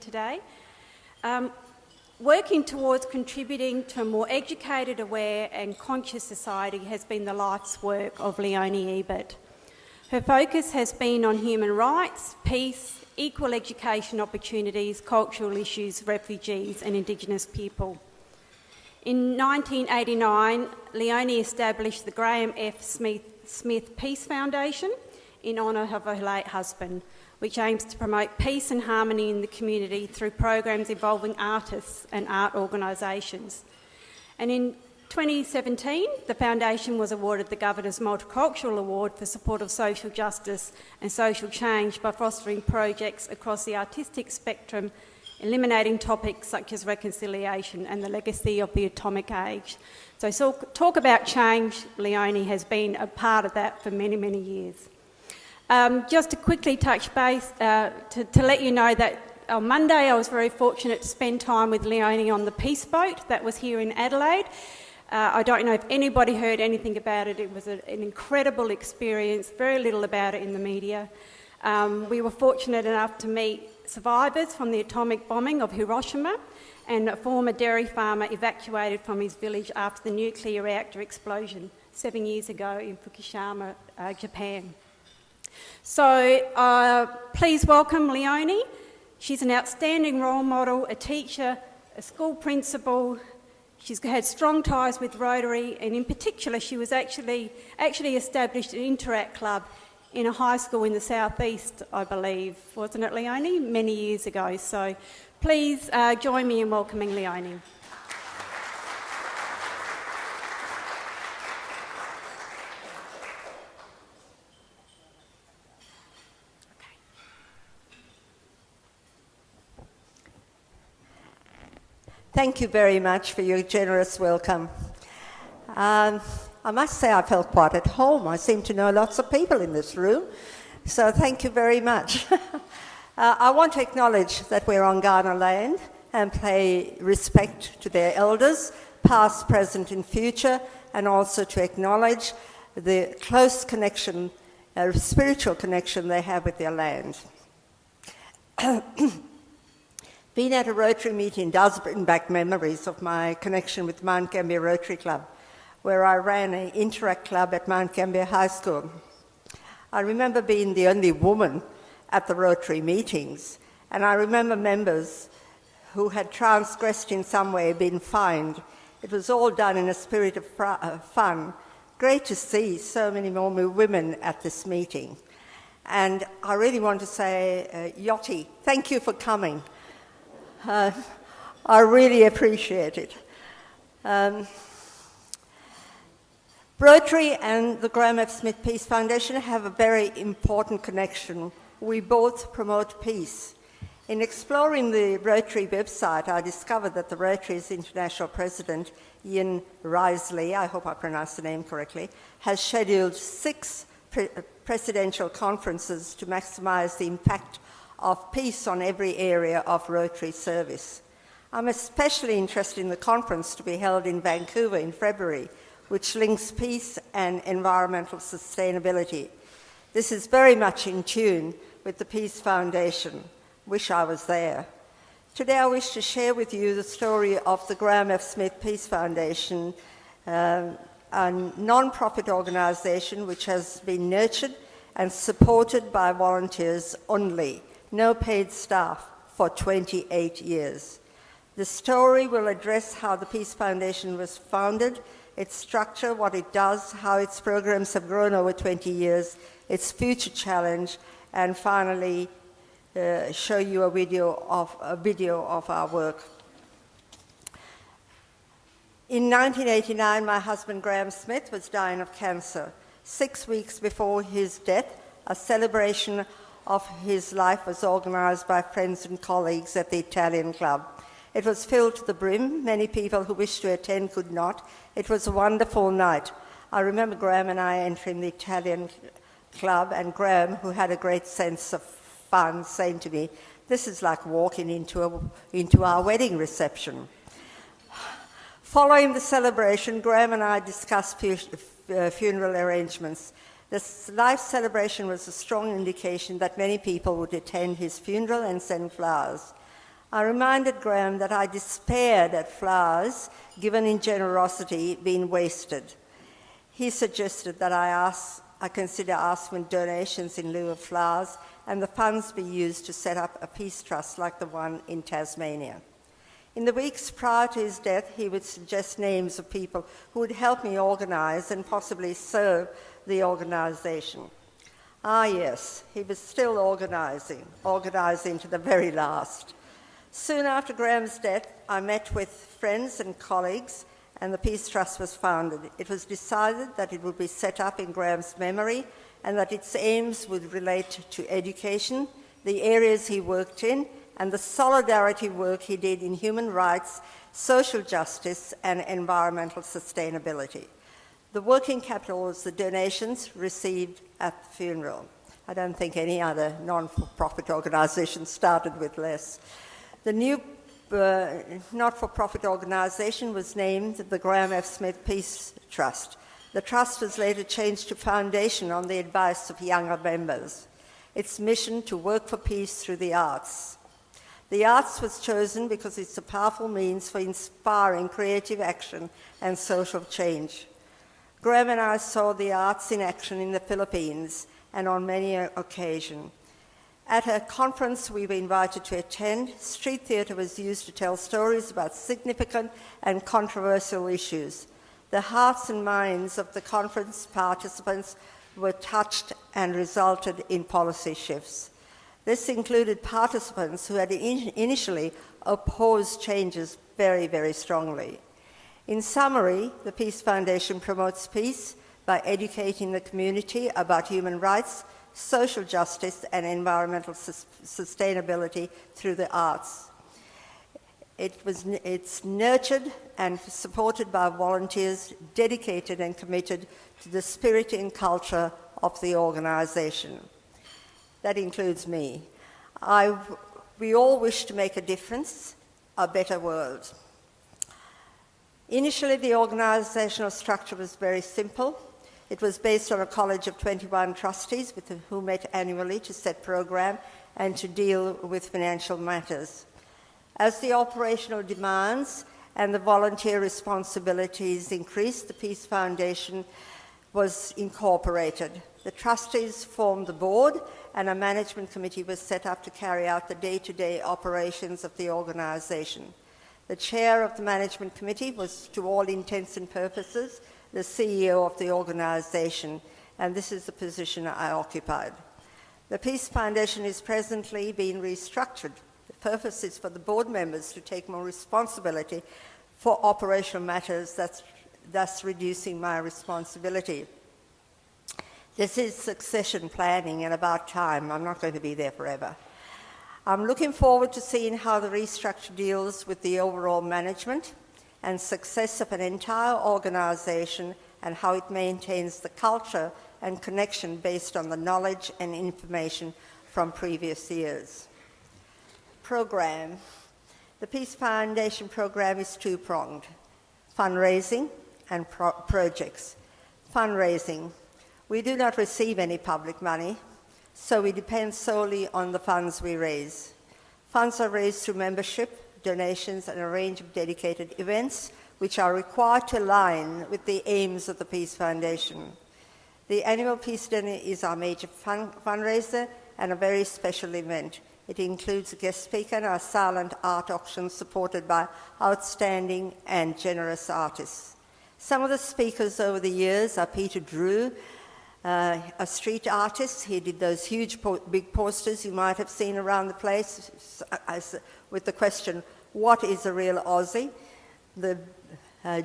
today. Working towards contributing to a more educated, aware and conscious society has been the life's work of Leonie Ebert. Her focus has been on human rights, peace, equal education opportunities, cultural issues, refugees and Indigenous people. In 1989, Leonie established the Graham F. Smith Peace Foundation in honour of her late husband, which aims to promote peace and harmony in the community through programs involving artists and art organisations. And in 2017, the foundation was awarded the Governor's Multicultural Award for support of social justice and social change by fostering projects across the artistic spectrum, illuminating topics such as reconciliation and the legacy of the atomic age. So talk about change, Leonie has been a part of that for many, many years. Just to quickly touch base, to let you know that on Monday I was very fortunate to spend time with Leonie on the Peace Boat that was here in Adelaide. I don't know if anybody heard anything about it. It was an incredible experience, very little about it in the media. We were fortunate enough to meet survivors from the atomic bombing of Hiroshima and a former dairy farmer evacuated from his village after the nuclear reactor explosion 7 years ago in Fukushima, Japan. So please welcome Leonie. She's an outstanding role model, a teacher, a school principal. She's had strong ties with Rotary, and in particular she was actually established an Interact Club in a high school in the southeast, I believe, wasn't it, Leonie? Many years ago. So please join me in welcoming Leonie. Thank you very much for your generous welcome. I must say I felt quite at home. I seem to know lots of people in this room, so thank you very much. I want to acknowledge that we're on Kaurna land and pay respect to their elders, past, present and future, and also to acknowledge the close connection, spiritual connection they have with their land. Being at a Rotary meeting does bring back memories of my connection with Mount Gambier Rotary Club, where I ran an Interact Club at Mount Gambier High School. I remember being the only woman at the Rotary meetings, and I remember members who had transgressed in some way being fined. It was all done in a spirit of fun. Great to see so many more women at this meeting. And I really want to say, Yachty, thank you for coming. I really appreciate it. Rotary and the Graham F. Smith Peace Foundation have a very important connection. We both promote peace. In exploring the Rotary website, I discovered that the Rotary's International President, Ian Risley, I hope I pronounced the name correctly, has scheduled 6 presidential conferences to maximise the impact of peace on every area of Rotary service. I'm especially interested in the conference to be held in Vancouver in February, which links peace and environmental sustainability. This is very much in tune with the Peace Foundation. Wish I was there. Today I wish to share with you the story of the Graham F. Smith Peace Foundation, a non-profit organisation which has been nurtured and supported by volunteers only. No paid staff for 28 years. The story will address how the Peace Foundation was founded, its structure, what it does, how its programs have grown over 20 years, its future challenge, and finally show you a video of our work. In 1989, my husband Graham Smith was dying of cancer. 6 weeks before his death, a celebration of his life was organised by friends and colleagues at the Italian Club. It was filled to the brim. Many people who wished to attend could not. It was a wonderful night. I remember Graham and I entering the Italian Club, and Graham, who had a great sense of fun, saying to me, "This is like walking into our wedding reception." Following the celebration, Graham and I discussed funeral arrangements. This life celebration was a strong indication that many people would attend his funeral and send flowers. I reminded Graham that I despaired at flowers given in generosity being wasted. He suggested that I consider asking donations in lieu of flowers and the funds be used to set up a peace trust like the one in Tasmania. In the weeks prior to his death, he would suggest names of people who would help me organise and possibly serve the organisation. Ah yes, he was still organising to the very last. Soon after Graham's death, I met with friends and colleagues and the Peace Trust was founded. It was decided that it would be set up in Graham's memory and that its aims would relate to education, the areas he worked in, and the solidarity work he did in human rights, social justice, and environmental sustainability. The working capital was the donations received at the funeral. I don't think any other non-for-profit organisation started with less. The new not-for-profit organisation was named the Graham F. Smith Peace Trust. The trust was later changed to Foundation on the advice of younger members. Its mission to work for peace through the arts. The arts was chosen because it's a powerful means for inspiring creative action and social change. Graham and I saw the arts in action in the Philippines and on many occasions. At a conference we were invited to attend, street theatre was used to tell stories about significant and controversial issues. The hearts and minds of the conference participants were touched and resulted in policy shifts. This included participants who had initially opposed changes very, very strongly. In summary, the Peace Foundation promotes peace by educating the community about human rights, social justice and environmental sustainability through the arts. It's nurtured and supported by volunteers dedicated and committed to the spirit and culture of the organisation. That includes me. We all wish to make a difference, a better world. Initially, the organisational structure was very simple. It was based on a college of 21 trustees who met annually to set program and to deal with financial matters. As the operational demands and the volunteer responsibilities increased, the Peace Foundation was incorporated. The trustees formed the board and a management committee was set up to carry out the day-to-day operations of the organisation. The chair of the management committee was, to all intents and purposes, the CEO of the organisation, and this is the position I occupied. The Peace Foundation is presently being restructured. The purpose is for the board members to take more responsibility for operational matters, thus reducing my responsibility. This is succession planning and about time. I'm not going to be there forever. I'm looking forward to seeing how the restructure deals with the overall management and success of an entire organisation and how it maintains the culture and connection based on the knowledge and information from previous years. Program. The Peace Foundation program is two-pronged: fundraising and projects. Fundraising. We do not receive any public money, so we depend solely on the funds we raise. Funds are raised through membership, donations, and a range of dedicated events which are required to align with the aims of the Peace Foundation. The annual Peace Dinner is our major fundraiser and a very special event. It includes a guest speaker and our silent art auction supported by outstanding and generous artists. Some of the speakers over the years are Peter Drew, a street artist. He did those huge big posters you might have seen around the place with the question, what is a real Aussie?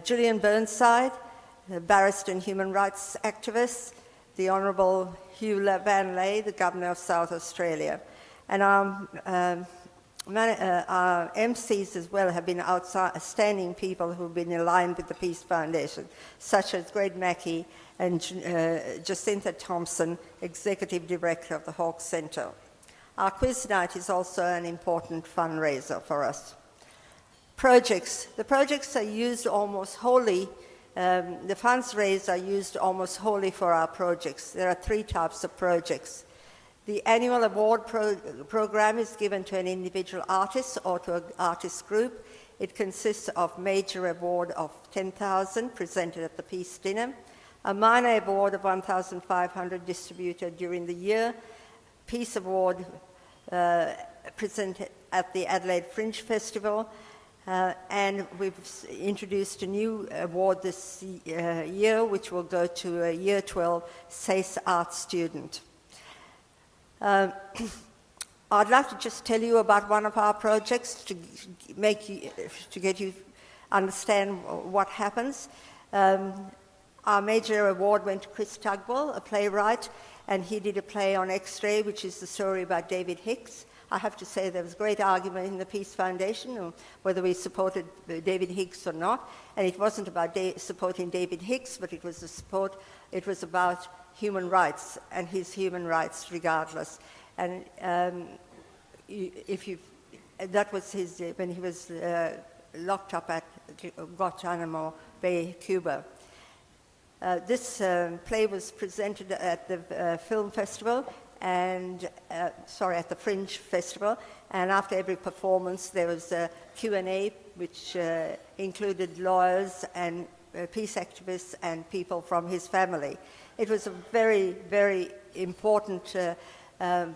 Julian Burnside, the barrister and human rights activist, the Honourable Hugh Van Lay, the Governor of South Australia. And our MCs as well have been outstanding people who have been aligned with the Peace Foundation, such as Greg Mackey and Jacinta Thompson, Executive Director of the Hawke Centre. Our quiz night is also an important fundraiser for us. Projects. The projects are used almost wholly, the funds raised are used almost wholly for our projects. There are three types of projects. The annual award program is given to an individual artist or to an artist group. It consists of major award of $10,000 presented at the Peace Dinner, a minor award of $1,500 distributed during the year, Peace Award presented at the Adelaide Fringe Festival, and we've introduced a new award this year, which will go to a Year 12 SACE art student. I'd like to just tell you about one of our projects to get you understand what happens. Our major award went to Chris Tugwell, a playwright, and he did a play on X-Ray, which is the story about David Hicks. I have to say there was great argument in the Peace Foundation on whether we supported David Hicks or not, and it wasn't about supporting David Hicks, but it was about human rights and his human rights regardless. And that was his when he was locked up at Guantanamo Bay, Cuba. This play was presented at the film festival and at the Fringe Festival, and after every performance there was a Q&A which included lawyers and peace activists and people from his family. It was a very, very important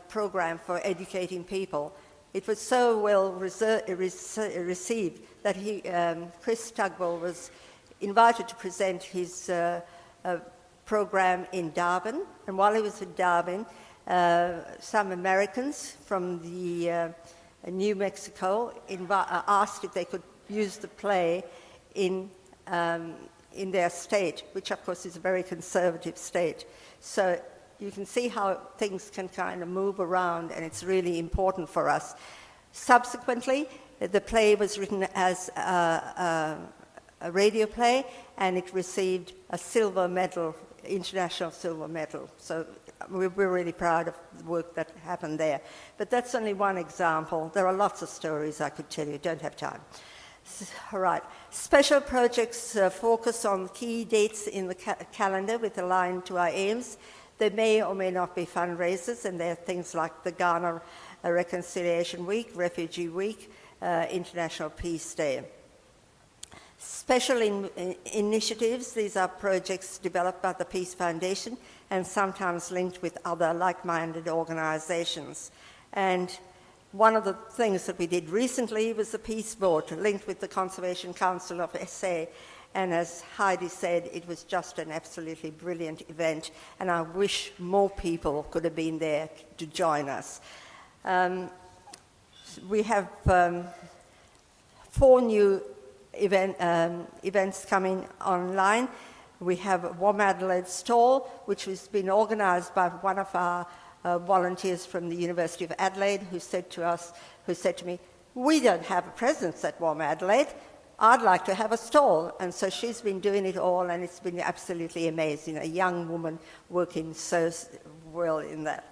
program for educating people. It was so well received that Chris Tugwell was invited to present his program in Darwin, and while he was in Darwin, some Americans from the New Mexico asked if they could use the play in their state, which of course is a very conservative state. So you can see how things can kind of move around, and it's really important for us. Subsequently, the play was written as a radio play, and it received a silver medal, international silver medal. So we're really proud of the work that happened there. But that's only one example. There are lots of stories I could tell you, don't have time. All right. Special projects focus on key dates in the calendar with a line to our aims. There may or may not be fundraisers, and there are things like the Ghana Reconciliation Week, Refugee Week, International Peace Day. Special initiatives, these are projects developed by the Peace Foundation and sometimes linked with other like-minded organisations. And one of the things that we did recently was the Peace Boat, linked with the Conservation Council of SA. And as Heidi said, it was just an absolutely brilliant event, and I wish more people could have been there to join us. We have 4 new events coming online. We have a Warm Adelaide stall, which has been organised by one of our volunteers from the University of Adelaide, who said to me, "We don't have a presence at Warm Adelaide. I'd like to have a stall." And so she's been doing it all, and it's been absolutely amazing. A young woman working so well in that.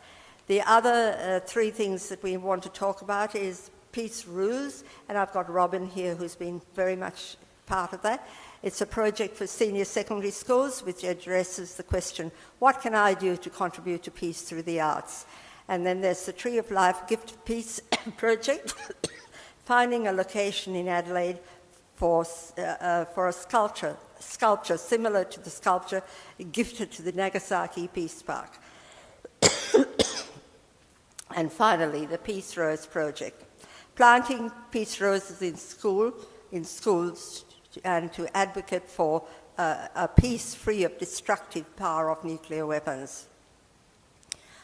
The other 3 things that we want to talk about is Peace Rules, and I've got Robin here who's been very much part of that. It's a project for senior secondary schools which addresses the question, what can I do to contribute to peace through the arts? And then there's the Tree of Life Gift of Peace project, finding a location in Adelaide for a sculpture similar to the sculpture gifted to the Nagasaki Peace Park. And finally, the Peace Rose project, planting peace roses in schools and to advocate for a peace free of destructive power of nuclear weapons.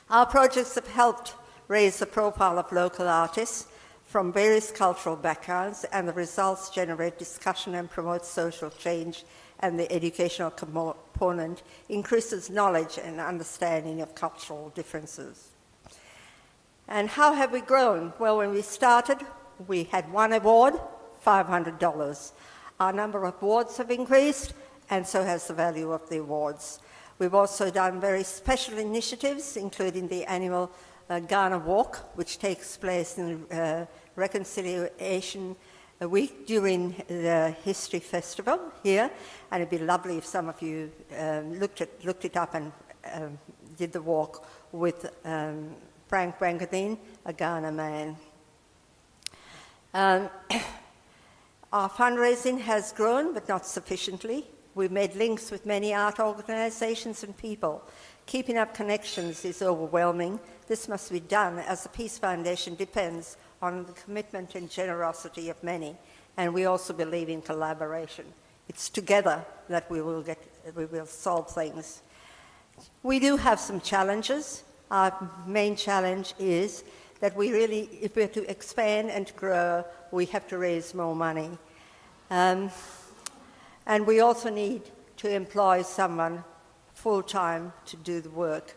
Our projects have helped raise the profile of local artists from various cultural backgrounds, and the results generate discussion and promote social change, and the educational component increases knowledge and understanding of cultural differences. And how have we grown? Well, when we started, we had 1 award, $500. Our number of awards have increased, and so has the value of the awards. We've also done very special initiatives, including the annual Ghana Walk, which takes place in Reconciliation Week during the History Festival here, and it'd be lovely if some of you looked it up and did the walk with Frank Wangadeen, a Ghana man. Our fundraising has grown, but not sufficiently. We've made links with many art organisations and people. Keeping up connections is overwhelming. This must be done as the Peace Foundation depends on the commitment and generosity of many, and we also believe in collaboration. It's together that we will solve things. We do have some challenges. Our main challenge is that we really, if we're to expand and grow, we have to raise more money. And we also need to employ someone full-time to do the work.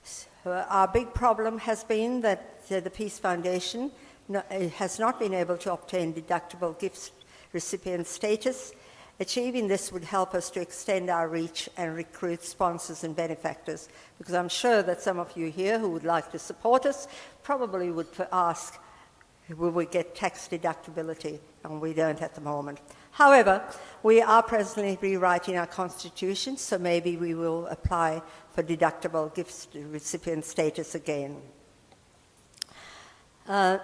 So our big problem has been that the Peace Foundation has not been able to obtain deductible gifts recipient status. Achieving this would help us to extend our reach and recruit sponsors and benefactors, because I'm sure that some of you here who would like to support us probably would ask, will we get tax deductibility? And we don't at the moment. However, we are presently rewriting our constitution, so maybe we will apply for deductible gifts recipient status again. Now,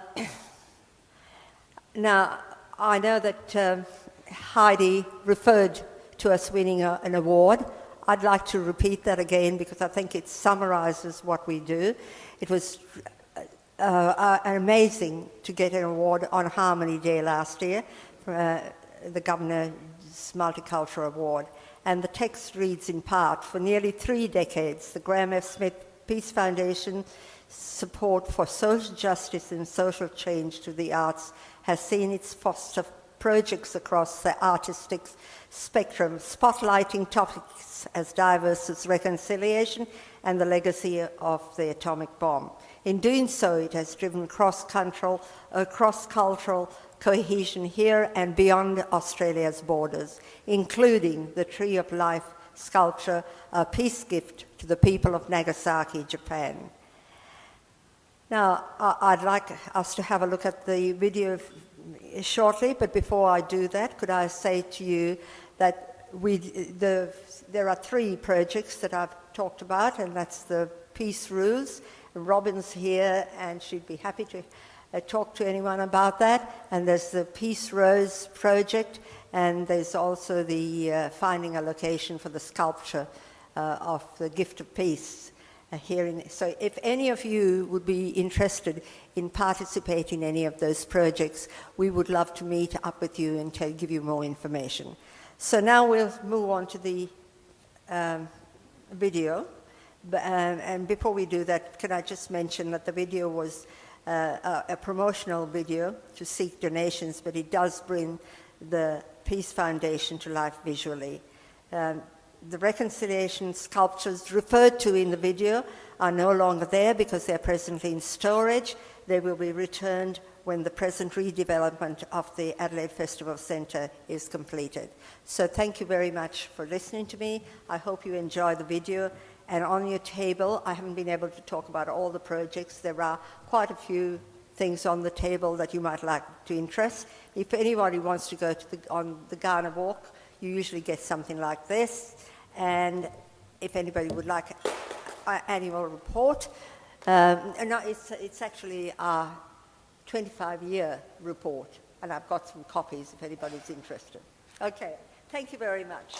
I know that Heidi referred to us winning an award. I'd like to repeat that again because I think it summarizes what we do. It was amazing to get an award on Harmony Day last year, the Governor's Multicultural Award. And the text reads in part, for nearly 3 decades, the Graham F. Smith Peace Foundation support for social justice and social change to the arts has seen its foster projects across the artistic spectrum, spotlighting topics as diverse as reconciliation and the legacy of the atomic bomb. In doing so, it has driven cross-cultural cohesion here and beyond Australia's borders, including the Tree of Life sculpture, a peace gift to the people of Nagasaki, Japan. Now, I'd like us to have a look at the video shortly, but before I do that, could I say to you that there are 3 projects that I've talked about, and that's the Peace Rules. Robin's here, and she'd be happy to talk to anyone about that. And there's the Peace Rose project, and there's also the finding a location for the sculpture of the Gift of Peace. So if any of you would be interested in participating in any of those projects, we would love to meet up with you and give you more information. So now we'll move on to the video. And before we do that, can I just mention that the video was a promotional video to seek donations, but it does bring the Peace Foundation to life visually. The reconciliation sculptures referred to in the video are no longer there because they're presently in storage. They will be returned when the present redevelopment of the Adelaide Festival Centre is completed. So thank you very much for listening to me. I hope you enjoy the video. And on your table, I haven't been able to talk about all the projects. There are quite a few things on the table that you might like to interest. If anybody wants to go to on the Ghana Walk, you usually get something like this. And if anybody would like an annual report, no, it's actually our 25-year report, and I've got some copies if anybody's interested. Okay, thank you very much.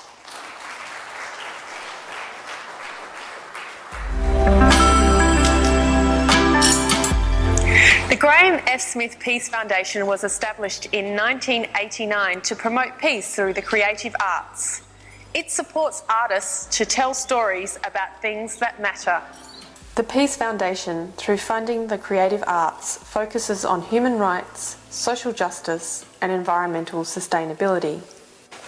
The Graham F. Smith Peace Foundation was established in 1989 to promote peace through the creative arts. It supports artists to tell stories about things that matter. The Peace Foundation, through funding the creative arts, focuses on human rights, social justice and environmental sustainability.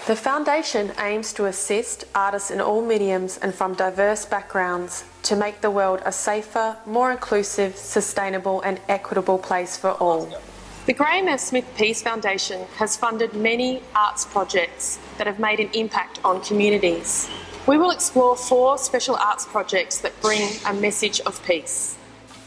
The Foundation aims to assist artists in all mediums and from diverse backgrounds to make the world a safer, more inclusive, sustainable and equitable place for all. The Graham F. Smith Peace Foundation has funded many arts projects that have made an impact on communities. We will explore 4 special arts projects that bring a message of peace.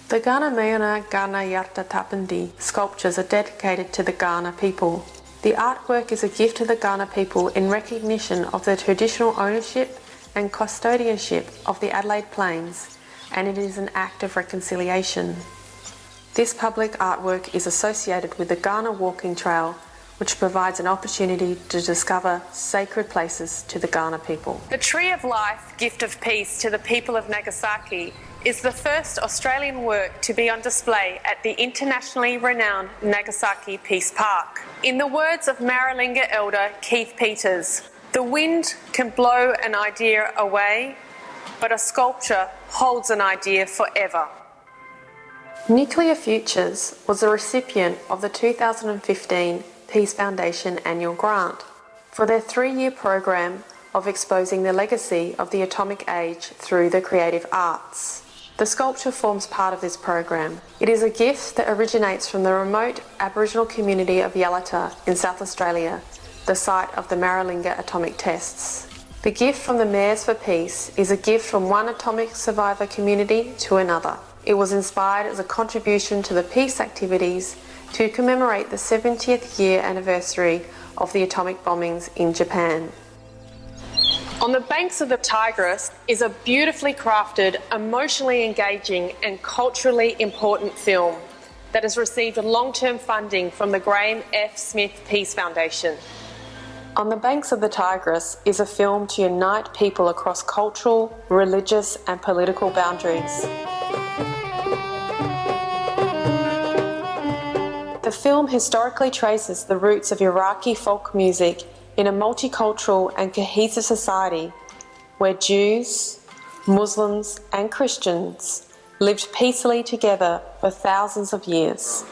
The Ghana Mayona Ghana Yarta Tapandi sculptures are dedicated to the Ghana people. The artwork is a gift to the Ghana people in recognition of the traditional ownership and custodianship of the Adelaide Plains and it is an act of reconciliation. This public artwork is associated with the Ghana Walking Trail, which provides an opportunity to discover sacred places to the Ghana people. The Tree of Life, Gift of Peace to the people of Nagasaki is the first Australian work to be on display at the internationally renowned Nagasaki Peace Park. In the words of Maralinga elder Keith Peters, "The wind can blow an idea away, but a sculpture holds an idea forever." Nuclear Futures was the recipient of the 2015 Peace Foundation annual grant for their 3-year program of exposing the legacy of the atomic age through the creative arts. The sculpture forms part of this program. It is a gift that originates from the remote Aboriginal community of Yalata in South Australia, the site of the Maralinga atomic tests. The gift from the Mayors for Peace is a gift from one atomic survivor community to another. It was inspired as a contribution to the peace activities to commemorate the 70th year anniversary of the atomic bombings in Japan. On the banks of the Tigris is a beautifully crafted, emotionally engaging and culturally important film that has received long-term funding from the Graham F. Smith Peace Foundation. On the banks of the Tigris is a film to unite people across cultural, religious and political boundaries. The film historically traces the roots of Iraqi folk music in a multicultural and cohesive society where Jews, Muslims and Christians lived peacefully together for thousands of years.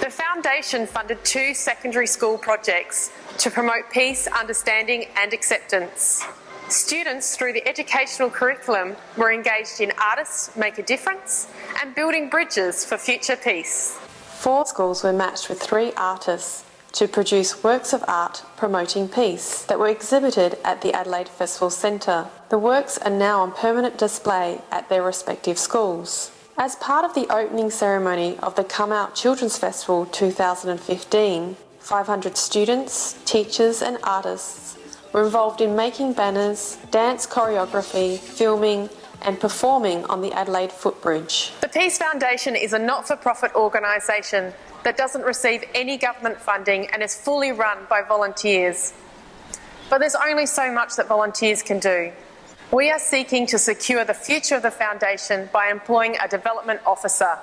The foundation funded 2 secondary school projects to promote peace, understanding and acceptance. Students, through the educational curriculum, were engaged in Artists Make a Difference and building bridges for future peace. 4 schools were matched with 3 artists to produce works of art promoting peace that were exhibited at the Adelaide Festival Centre. The works are now on permanent display at their respective schools. As part of the opening ceremony of the Come Out Children's Festival 2015, 500 students, teachers and artists were involved in making banners, dance choreography, filming and performing on the Adelaide Footbridge. The Peace Foundation is a not-for-profit organisation that doesn't receive any government funding and is fully run by volunteers. But there's only so much that volunteers can do. We are seeking to secure the future of the foundation by employing a development officer.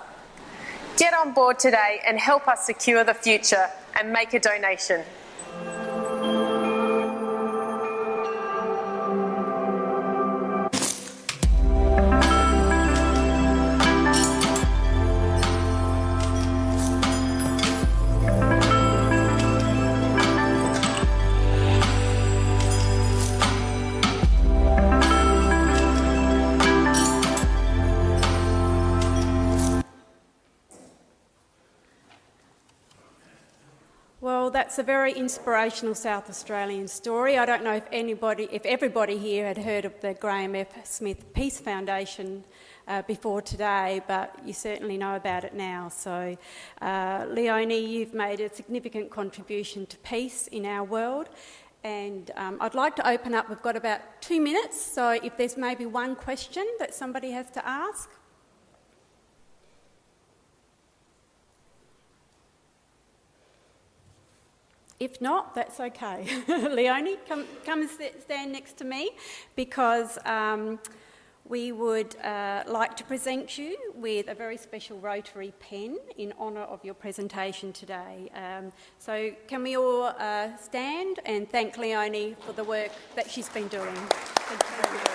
Get on board today and help us secure the future and make a donation. Well, that's a very inspirational South Australian story. I don't know if everybody here had heard of the Graham F. Smith Peace Foundation before today, but you certainly know about it now. So, Leonie, you've made a significant contribution to peace in our world, and I'd like to open up. We've got about 2 minutes, so if there's maybe one question that somebody has to ask. If not, that's okay. Leonie, come and stand next to me, because we would like to present you with a very special Rotary Pin in honour of your presentation today. So can we all stand and thank Leonie for the work that she's been doing? Thank you.